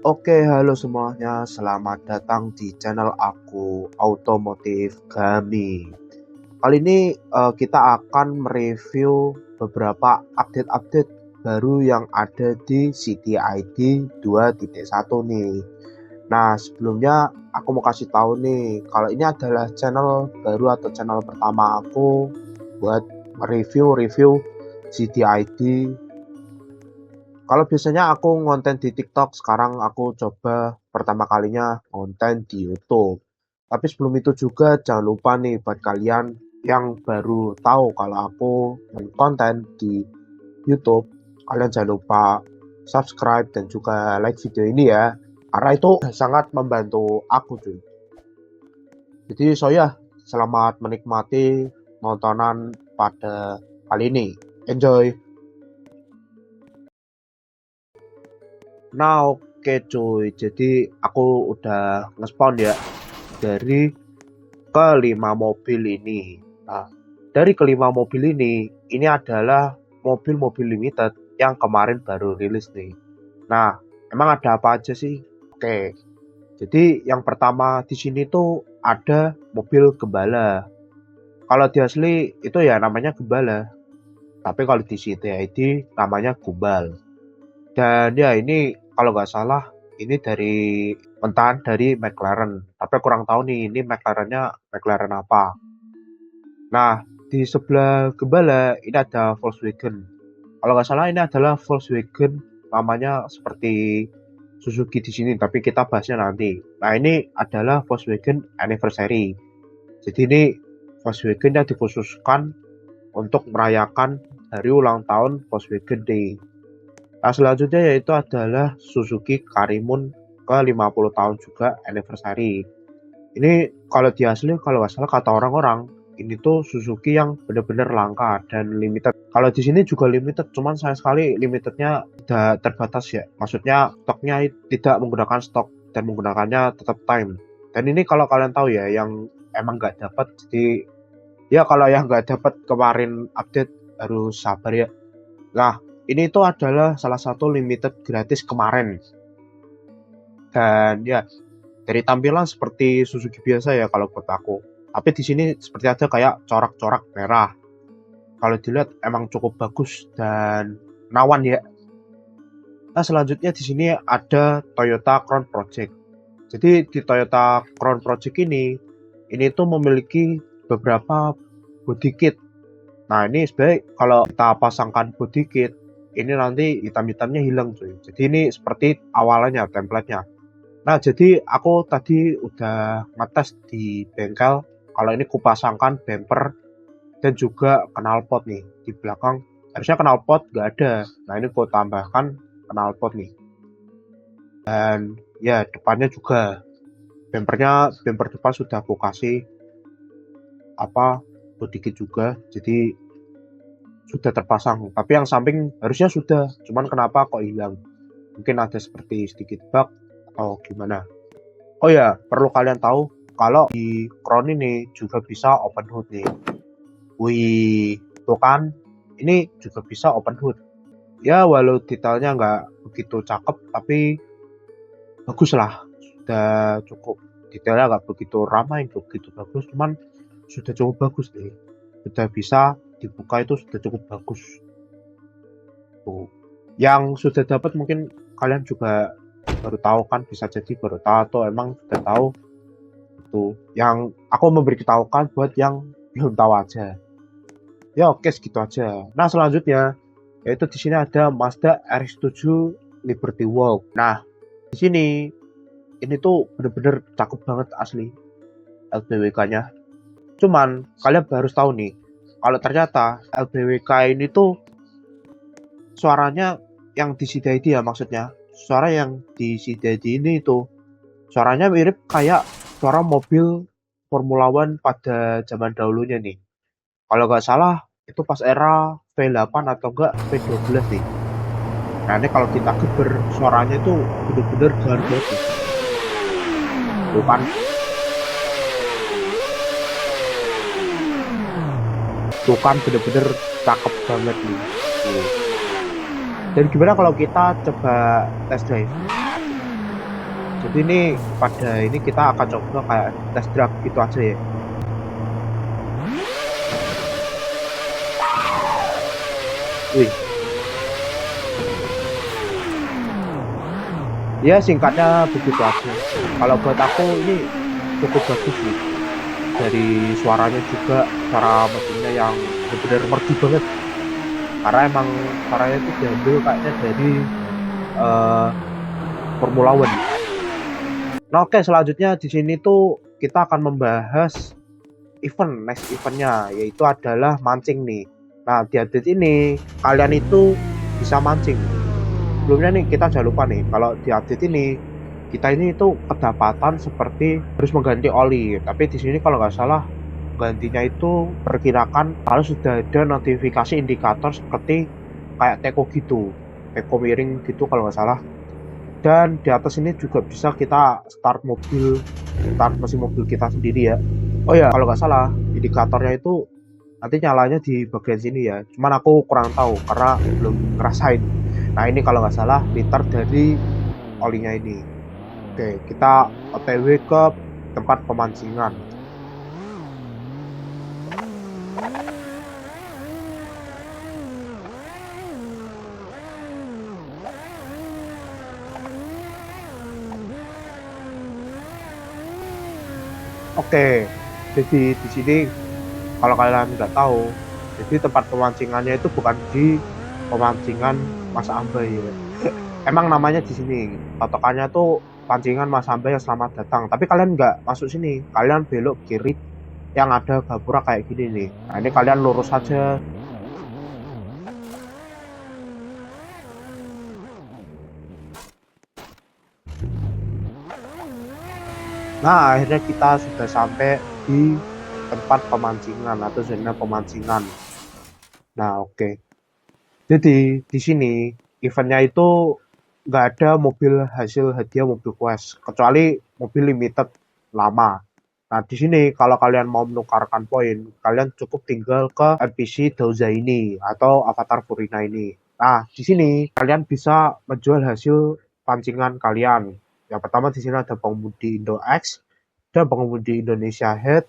Oke, halo semuanya. Selamat datang di channel aku, Automotive Gami. Kali ini kita akan mereview beberapa update-update baru yang ada di CityID 2.1 nih. Nah, sebelumnya aku mau kasih tahu nih, kalau ini adalah channel baru atau channel pertama aku buat mereview-review CityID. Kalau biasanya aku ngonten di TikTok, sekarang aku coba pertama kalinya konten di YouTube. Tapi sebelum itu juga jangan lupa nih buat kalian yang baru tahu kalau aku konten di YouTube, kalian jangan lupa subscribe dan juga like video ini ya. Karena itu sangat membantu aku cuy. Jadi ya, selamat menikmati nontonan pada kali ini. Enjoy! Nah, oke cuy, jadi aku udah nge-spawn ya dari kelima mobil ini. Nah, dari kelima mobil ini adalah mobil-mobil limited yang kemarin baru rilis nih. Nah, emang ada apa aja sih? Oke, jadi yang pertama di sini tuh ada mobil gembala. Kalau di asli itu ya namanya gembala, tapi kalau di CityID namanya gumbal. Dan ya ini kalau nggak salah ini dari mentahan dari McLaren. Tapi kurang tahu nih ini McLarennya McLaren apa. Nah, di sebelah gembala ini ada Volkswagen. Kalau nggak salah ini adalah Volkswagen namanya seperti Suzuki di sini, tapi kita bahasnya nanti. Nah, ini adalah Volkswagen Anniversary. Jadi ini Volkswagen yang dikhususkan untuk merayakan hari ulang tahun Volkswagen Day. Nah, selanjutnya yaitu adalah Suzuki Karimun ke 50 tahun juga anniversary. Ini kalau di asli kalau nggak salah kata orang-orang ini tuh Suzuki yang benar-benar langka dan limited. Kalau di sini juga limited, cuman sayang sekali limitednya tidak terbatas ya. Maksudnya stoknya tidak menggunakan stok dan menggunakannya tetap time. Dan ini kalau kalian tahu ya, yang emang nggak dapat, jadi ya kalau yang nggak dapat kemarin update harus sabar ya. Nah, ini tuh adalah salah satu limited gratis kemarin. Dan ya, dari tampilan seperti Suzuki biasa ya kalau buat aku. Tapi di sini seperti ada kayak corak-corak merah. Kalau dilihat emang cukup bagus dan menawan ya. Nah, selanjutnya di sini ada Toyota Crown Project. Jadi di Toyota Crown Project ini tuh memiliki beberapa body kit. Nah, ini sebenarnya kalau kita pasangkan body kit, ini nanti hitam-hitamnya hilang cuy. Jadi ini seperti awalnya template-nya. Nah, jadi aku tadi udah ngetes di bengkel kalau ini kupasangkan bumper dan juga knalpot nih di belakang. Harusnya knalpot nggak ada. Nah, ini aku tambahkan knalpot nih. Dan ya depannya juga bumper depan sudah aku kasih body kit juga. Jadi sudah terpasang, tapi yang samping harusnya sudah, cuman kenapa kok hilang? Mungkin ada seperti sedikit bug atau gimana. Oh ya, perlu kalian tahu kalau di Crown ini juga bisa open hood nih. Wih, tuh kan, ini juga bisa open hood. Ya, walau detailnya nggak begitu cakep, tapi bagus lah. Sudah cukup, detailnya nggak begitu ramai, nggak begitu bagus, cuman sudah cukup bagus nih. Sudah bisa dibuka itu sudah cukup bagus. Tuh. Yang sudah dapat mungkin kalian juga baru tahu kan, bisa jadi baru tahu atau emang sudah tahu. Itu yang aku memberitahukan buat yang belum tahu aja. Ya oke segitu aja. Nah selanjutnya yaitu di sini ada Mazda RX-7 Liberty Walk. Nah di sini ini tuh bener-bener cakep banget asli LBWK-nya. Cuman kalian harus tahu nih, kalau ternyata LBWK ini tuh suaranya yang di CityID ya, maksudnya suara yang di CityID ini tuh suaranya mirip kayak suara mobil Formula One pada zaman dahulunya nih. Kalau nggak salah itu pas era V8 atau enggak V12 nih. Nah ini kalau kita geber suaranya itu bener-bener jalan banget nih. Tuh kan, tuh kan bener-bener cakep banget nih. Tuh. Dan gimana kalau kita coba test drive? Jadi ini pada ini kita akan coba kayak test drive gitu aja ya. Wih, ya singkatnya begitu aja. Kalau buat aku ini cukup bagus sih. Dari suaranya juga, suara mesinnya yang benar-benar merdu banget. Karena emang suaranya itu diambil kayaknya dari eh, Formula One. Nah, oke, selanjutnya di sini tuh kita akan membahas next eventnya, yaitu adalah mancing nih. Nah, di update ini kalian itu bisa mancing. Sebelumnya nih kita jangan lupa nih, kalau di update ini kita ini itu kedapatan seperti harus mengganti oli. Tapi di sini kalau nggak salah gantinya itu perkirakan kalau sudah ada notifikasi indikator seperti kayak teko gitu, teko miring gitu kalau nggak salah. Dan di atas ini juga bisa kita start mesin mobil kita sendiri ya. Oh ya, kalau nggak salah indikatornya itu nanti nyalanya di bagian sini ya. Cuman aku kurang tahu karena belum ngerasain. Nah ini kalau nggak salah liter dari olinya ini. Oke, kita OTW ke tempat pemancingan. Oke, jadi di sini kalau kalian nggak tahu, jadi tempat pemancingannya itu bukan di pemancingan Mas Ambai ya. Emang namanya di sini, patokannya tuh pancingan Mas Ambai yang selamat datang. Tapi kalian nggak masuk sini, kalian belok kiri yang ada gapura kayak gini nih. Nah ini kalian lurus saja. Nah akhirnya kita sudah sampai di tempat pemancingan atau zona pemancingan. Nah oke. Jadi di sini eventnya itu nggak ada mobil hasil hadiah mobil quest kecuali mobil limited lama. Nah di sini kalau kalian mau menukarkan poin, kalian cukup tinggal ke NPC Dauza ini atau Avatar Purina ini. Nah di sini kalian bisa menjual hasil pancingan kalian. Yang pertama di sini ada pengemudi Indo X dan pengemudi Indonesia Head,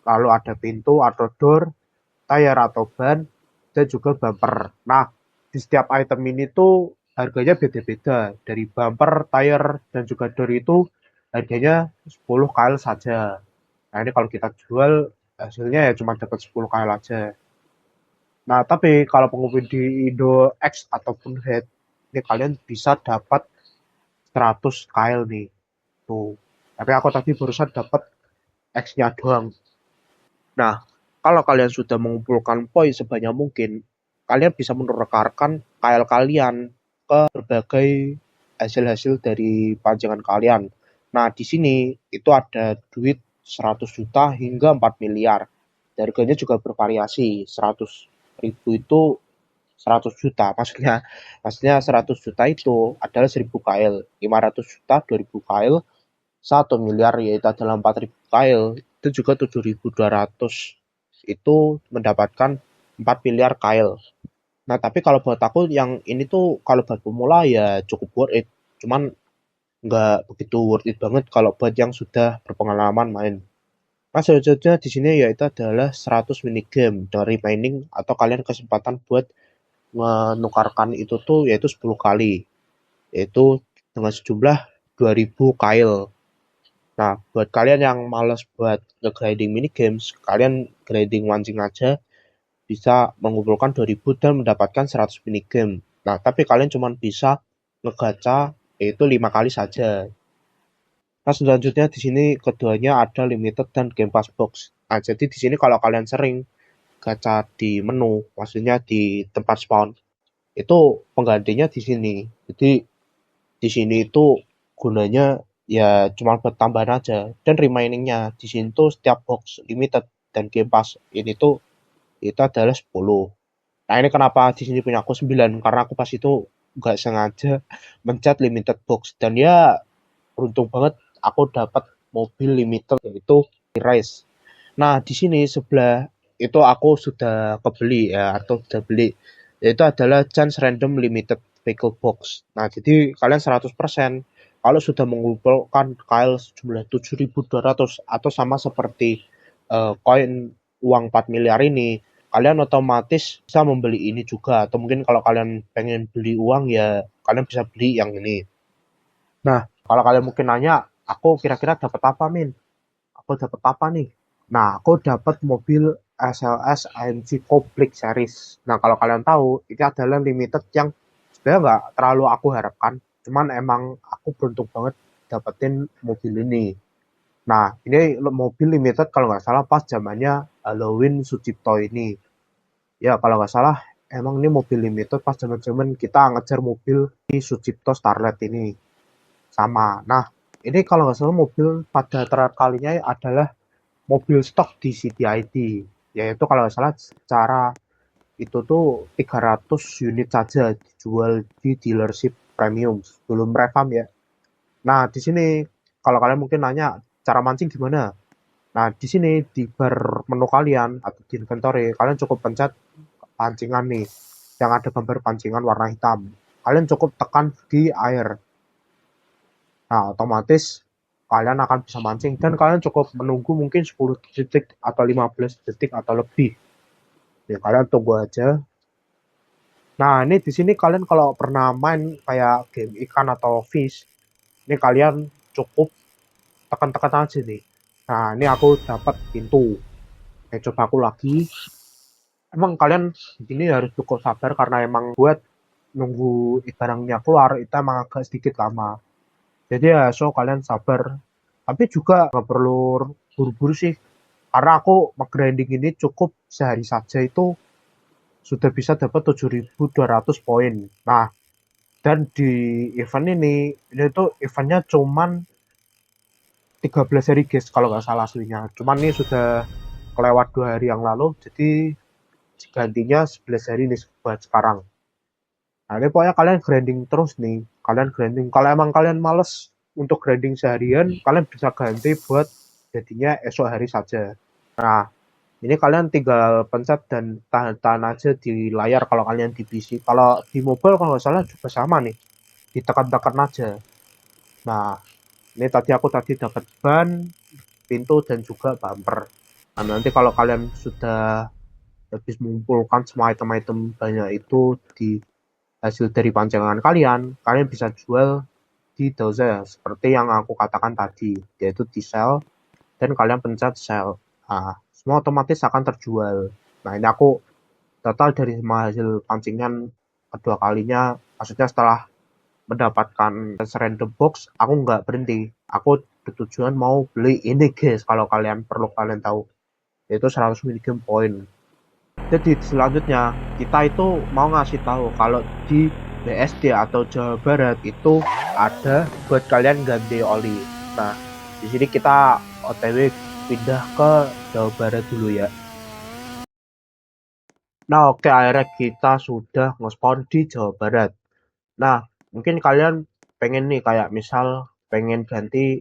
lalu ada pintu atau door, tayar atau ban, dan juga bumper. Nah, di setiap item ini tuh harganya beda-beda. Dari bumper, tayar, dan juga door itu harganya 10 kl saja. Nah, ini kalau kita jual hasilnya ya cuma dapat 10 kl aja. Nah, tapi kalau pengemudi Indo X ataupun Head, ini kalian bisa dapat 100 kl nih. Tuh. Tapi aku tadi barusan dapat X-nya doang. Nah, kalau kalian sudah mengumpulkan poin sebanyak mungkin, kalian bisa menukarkan KL kalian ke berbagai hasil-hasil dari pancingan kalian. Nah, di sini itu ada duit 100 juta hingga 4 miliar. Harganya juga bervariasi. 100.000 itu 100 juta. Maksudnya 100 juta itu adalah 1000 KL, 500 juta 2000 KL, 1 miliar yaitu adalah 4.000 KL, itu juga 7.200 itu mendapatkan 4 miliar KL. Nah, tapi kalau buat aku yang ini tuh kalau buat pemula ya cukup worth it. Cuman nggak begitu worth it banget kalau buat yang sudah berpengalaman main. Nah, selanjutnya di sini yaitu adalah 100 minigame dari mining atau kalian kesempatan buat menukarkan itu tuh yaitu 10 kali. Yaitu dengan sejumlah 2000 KL. Nah, buat kalian yang males buat nge-grinding mini games, kalian grinding mancing aja bisa mengumpulkan 2000 dan mendapatkan 100 mini game. Nah, tapi kalian cuma bisa ngegacha yaitu 5 kali saja. Nah, selanjutnya di sini keduanya ada limited dan game pass box. Nah, jadi di sini kalau kalian sering gacha di menu, maksudnya di tempat spawn, itu penggantinya di sini. Jadi di sini itu gunanya ya cuma buat tambahan aja dan remainingnya di sini tuh setiap box limited dan game pass ini tuh itu adalah 10. Nah ini kenapa di sini punya aku 9 karena aku pas itu nggak sengaja mencet limited box dan ya beruntung banget aku dapat mobil limited yaitu race. Nah di sini sebelah itu aku sudah kebeli ya atau sudah beli yaitu adalah chance random limited vehicle box. Nah jadi kalian 100% kalau sudah mengumpulkan KL sejumlah 7.200 atau sama seperti koin uang 4 miliar ini, kalian otomatis bisa membeli ini juga. Atau mungkin kalau kalian pengen beli uang ya kalian bisa beli yang ini. Nah, kalau kalian mungkin nanya, aku kira-kira dapat apa, Min? Aku dapat apa nih? Nah, aku dapat mobil SLS AMG Complete Series. Nah, kalau kalian tahu, ini adalah limited yang sebenarnya nggak terlalu aku harapkan. Cuman emang aku beruntung banget dapetin mobil ini. Nah, ini mobil limited kalau nggak salah pas zamannya Halloween Sucipto ini. Ya, kalau nggak salah, emang ini mobil limited pas zaman-zaman kita ngejar mobil di Sucipto Starlet ini. Sama. Nah, ini kalau nggak salah mobil pada terakhir kalinya adalah mobil stok di CTID, yaitu kalau nggak salah secara itu tuh 300 unit saja dijual di dealership premium sebelum revamp ya. Nah, di sini kalau kalian mungkin nanya cara mancing gimana? Nah, di sini di bar menu kalian atau di inventory, kalian cukup pencet pancingan nih yang ada gambar pancingan warna hitam. Kalian cukup tekan di air. Nah, otomatis kalian akan bisa mancing dan kalian cukup menunggu mungkin 10 detik atau 15 detik atau lebih. Ya, kalian tunggu aja. Nah, ini di sini kalian kalau pernah main kayak game ikan atau fish, ini kalian cukup tekan-tekan aja nih. Nah, ini aku dapat pintu. Coba aku lagi. Emang kalian ini harus cukup sabar karena emang buat nunggu barangnya keluar itu emang agak sedikit lama. Jadi ya so kalian sabar. Tapi juga nggak perlu buru-buru sih. Karena aku grinding ini cukup sehari saja itu sudah bisa dapat 7.200 poin. Nah, dan di event ini tuh eventnya cuman 13 hari guys kalau nggak salah aslinya. Cuman ini sudah kelewat 2 hari yang lalu, jadi gantinya 11 hari nih buat sekarang. Nah, ini pokoknya kalian grinding terus nih. Kalian grinding. Kalau emang kalian males untuk grinding seharian, kalian bisa ganti buat jadinya esok hari saja. Nah, ini kalian tinggal pencet dan tahan-tahan aja di layar kalau kalian di PC. Kalau di mobile kalau nggak salah juga sama nih. Ditekan-tekan aja. Nah, ini aku tadi dapat ban, pintu, dan juga bumper. Nah, nanti kalau kalian sudah habis mengumpulkan semua item-item banyak itu di hasil dari pancingan kalian, kalian bisa jual di Doze seperti yang aku katakan tadi, yaitu di sell dan kalian pencet sell. Nah, semua otomatis akan terjual. Nah, ini aku total dari semua hasil pancingan kedua kalinya, maksudnya setelah mendapatkan random box, aku nggak berhenti. Aku bertujuan mau beli ini guys, kalau kalian perlu kalian tahu, yaitu 100 minigame point. Jadi selanjutnya kita itu mau ngasih tahu kalau di BSD atau Jawa Barat itu ada buat kalian ganti oli. Nah, di sini kita OTW pindah ke Jawa Barat dulu ya. Nah, oke, akhirnya kita sudah nge-spawn di Jawa Barat. Nah, mungkin kalian pengen nih kayak misal pengen ganti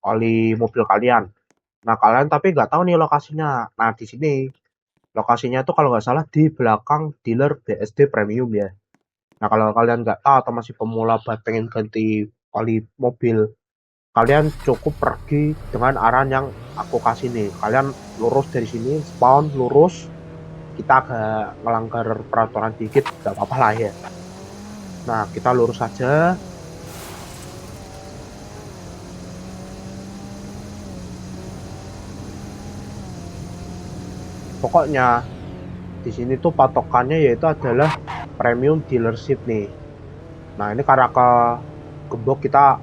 oli mobil kalian. Nah, kalian tapi nggak tahu nih lokasinya. Nah, di sini lokasinya tuh kalau nggak salah di belakang dealer BSD Premium ya. Nah, kalau kalian nggak tahu atau masih pemula buat pengen ganti oli mobil, kalian cukup pergi dengan arah yang aku kasih nih. Kalian lurus dari sini, spawn lurus. Kita agak melanggar peraturan dikit, nggak apa-apa lah ya. Nah, kita lurus saja. Pokoknya di sini tuh patokannya yaitu adalah premium dealership nih. Nah, ini karena ke Gembok kita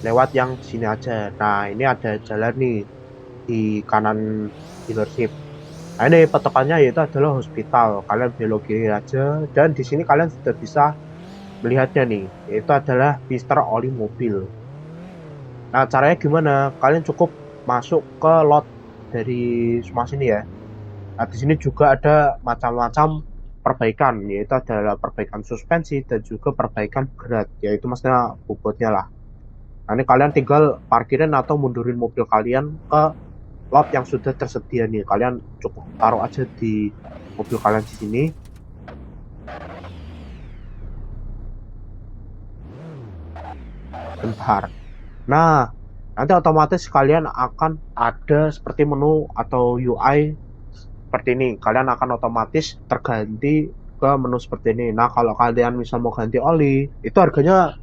lewat yang sini aja. Nah, ini ada jalan nih di kanan dealership. Nah, ini patokannya yaitu adalah hospital. Kalian belok kiri aja dan di sini kalian sudah bisa melihatnya nih, yaitu adalah Mister Oli Mobil. Nah, caranya gimana? Kalian cukup masuk ke lot dari semua sini ya. Nah, di sini juga ada macam-macam perbaikan, yaitu adalah perbaikan suspensi dan juga perbaikan berat, yaitu maksudnya bobotnya lah. Nah, ini kalian tinggal parkirin atau mundurin mobil kalian ke lot yang sudah tersedia nih. Kalian cukup taruh aja di mobil kalian di sini. Bentar. Nah, nanti otomatis kalian akan ada seperti menu atau UI seperti ini. Kalian akan otomatis terganti ke menu seperti ini. Nah, kalau kalian misal mau ganti oli, itu harganya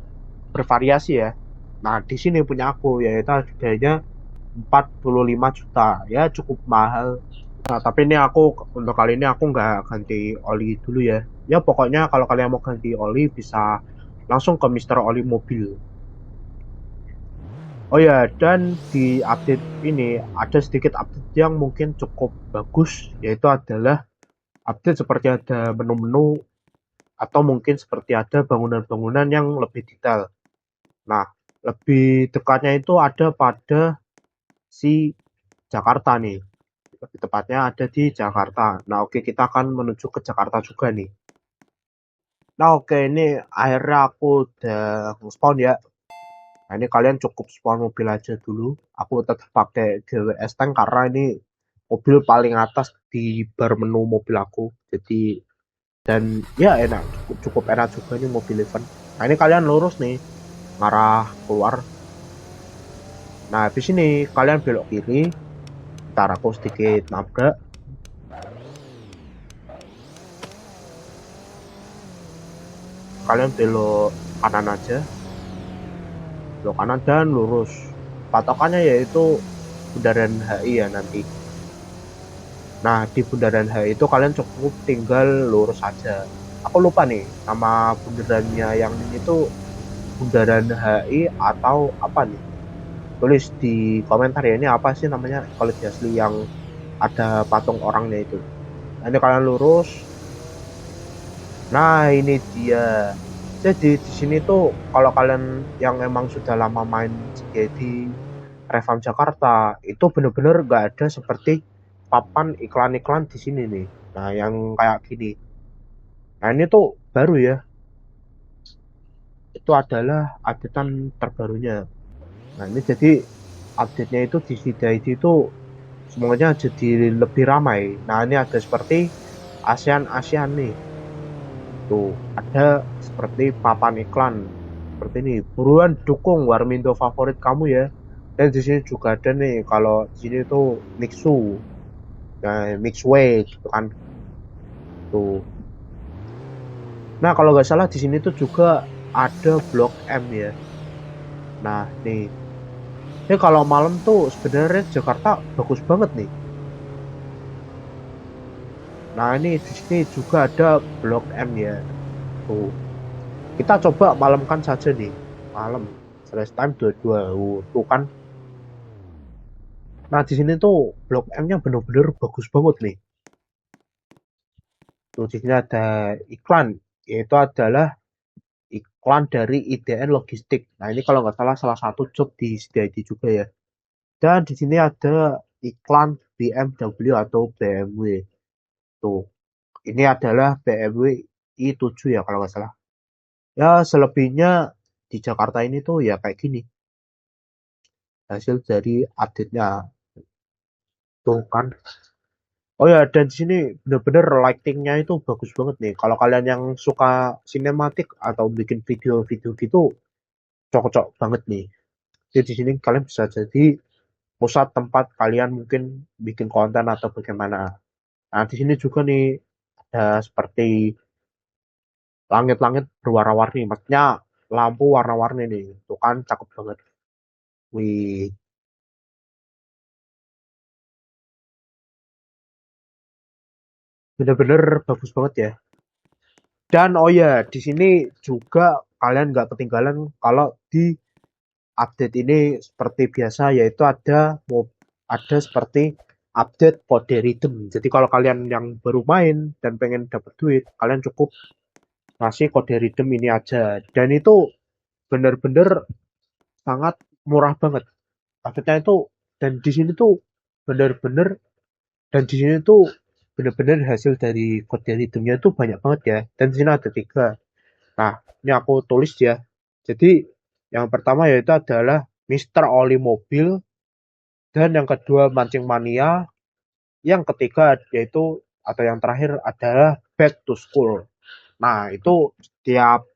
bervariasi ya. Nah, di sini punya aku yaitu harganya 45 juta. Ya, cukup mahal. Nah, tapi ini aku untuk kali ini aku nggak ganti oli dulu ya. Ya, pokoknya kalau kalian mau ganti oli bisa langsung ke Mister Oli Mobil. Oh ya, dan di update ini ada sedikit update yang mungkin cukup bagus, yaitu adalah update seperti ada menu-menu atau mungkin seperti ada bangunan-bangunan yang lebih detail. Nah, lebih dekatnya itu ada pada si Jakarta nih. Lebih tepatnya ada di Jakarta. Nah, oke, kita akan menuju ke Jakarta juga nih. Nah, oke, ini akhirnya aku udah spawn ya. Nah, ini kalian cukup spawn mobil aja dulu. Aku tetap pakai GWS Tank karena ini mobil paling atas di bar menu mobil aku. Jadi, dan ya enak, cukup enak juga nih mobil event. Nah, ini kalian lurus nih, ngarah keluar. Nah, habis ini kalian belok kiri. Ntar aku sedikit nabrak. Kalian belok kanan aja. Belok kanan dan lurus. Patokannya yaitu Bundaran HI ya nanti. Nah, di Bundaran HI itu kalian cukup tinggal lurus aja. Aku lupa nih nama bundarannya yang ini tuh Bundaran HI atau apa nih? Tulis di komentar ya, ini apa sih namanya kalau di asli yang ada patung orangnya itu. Nah, ini kalian lurus. Nah, ini dia. Jadi di sini tuh kalau kalian yang emang sudah lama main di Revam Jakarta itu bener-bener gak ada seperti papan iklan-iklan di sini nih. Nah, yang kayak gini. Nah, ini tuh baru ya. Itu adalah updatean terbarunya. Nah, ini jadi update-nya itu di CDID itu semuanya jadi lebih ramai. Nah, ini ada seperti ASEAN nih. Tuh, ada seperti papan iklan seperti ini. Buruan dukung Warmindo favorit kamu ya. Dan di sini juga ada nih kalau di sini tuh Mixu, nah, Mixway gitu kan. Tuh. Nah, kalau nggak salah di sini tuh juga ada Blok M ya. Nah, nih. Ini kalau malam tuh sebenarnya Jakarta bagus banget nih. Nah, ini di sini juga ada Blok M ya. Tuh. Kita coba malamkan saja nih. Malam. Selesai time 22. Tuh kan. Nah, di sini tuh Blok M-nya bener-bener bagus banget nih. Tuh, di sini ada iklan. Yaitu adalah iklan dari IDN Logistik. Nah, ini kalau nggak salah salah satu job di CDID juga ya. Dan di sini ada iklan BMW atau BMW. Tuh, ini adalah BMW i7 ya kalau nggak salah. Ya, selebihnya di Jakarta ini tuh ya kayak gini. Hasil dari update-nya. Tuh kan. Oh ya, dan di sini bener-bener lighting-nya itu bagus banget nih. Kalau kalian yang suka sinematik atau bikin video-video gitu, cocok banget nih. Jadi di sini kalian bisa jadi pusat tempat kalian mungkin bikin konten atau bagaimana. Nah, di sini juga nih ada seperti langit-langit berwarna-warni. Maksudnya lampu warna-warni nih. Tuh kan cakep banget. Wih, bener-bener bagus banget ya. Dan oh ya, di sini juga kalian nggak ketinggalan kalau di update ini seperti biasa yaitu ada seperti update kode rhythm. Jadi kalau kalian yang baru main dan pengen dapat duit, kalian cukup ngasih kode rhythm ini aja. Dan itu bener-bener sangat murah banget. Maksudnya itu dan di sini tuh bener-bener dan di sini tuh bener-bener hasil dari kode rhythmnya itu banyak banget ya. Dan di sini ada tiga. Nah, ini aku tulis ya. Jadi yang pertama yaitu adalah Mister Oli Mobil, dan yang kedua Mancing Mania, yang ketiga yaitu atau yang terakhir adalah Back to School. Nah, itu setiap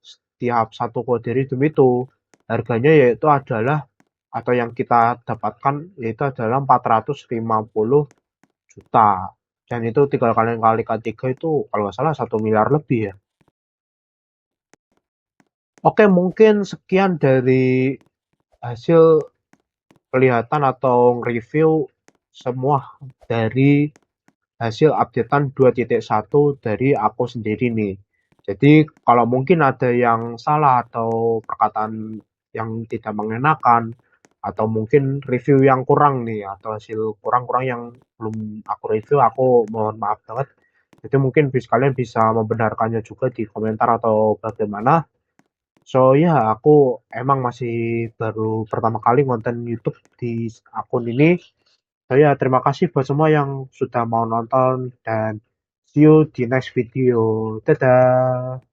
setiap satu kode rhythm itu harganya yaitu adalah atau yang kita dapatkan yaitu adalah 450 juta. Dan itu 3 kali kali K3 itu kalau nggak salah 1 miliar lebih ya. Oke, mungkin sekian dari hasil kelihatan atau review semua dari hasil updatean 2.1 dari aku sendiri nih. Jadi kalau mungkin ada yang salah atau perkataan yang tidak mengenakan atau mungkin review yang kurang nih atau hasil kurang-kurang yang belum aku review, aku mohon maaf banget. Jadi mungkin kalian bisa membenarkannya juga di komentar atau bagaimana. So ya, aku emang masih baru pertama kali konten YouTube di akun ini. So ya, terima kasih buat semua yang sudah mau nonton dan see you di next video. Dadah.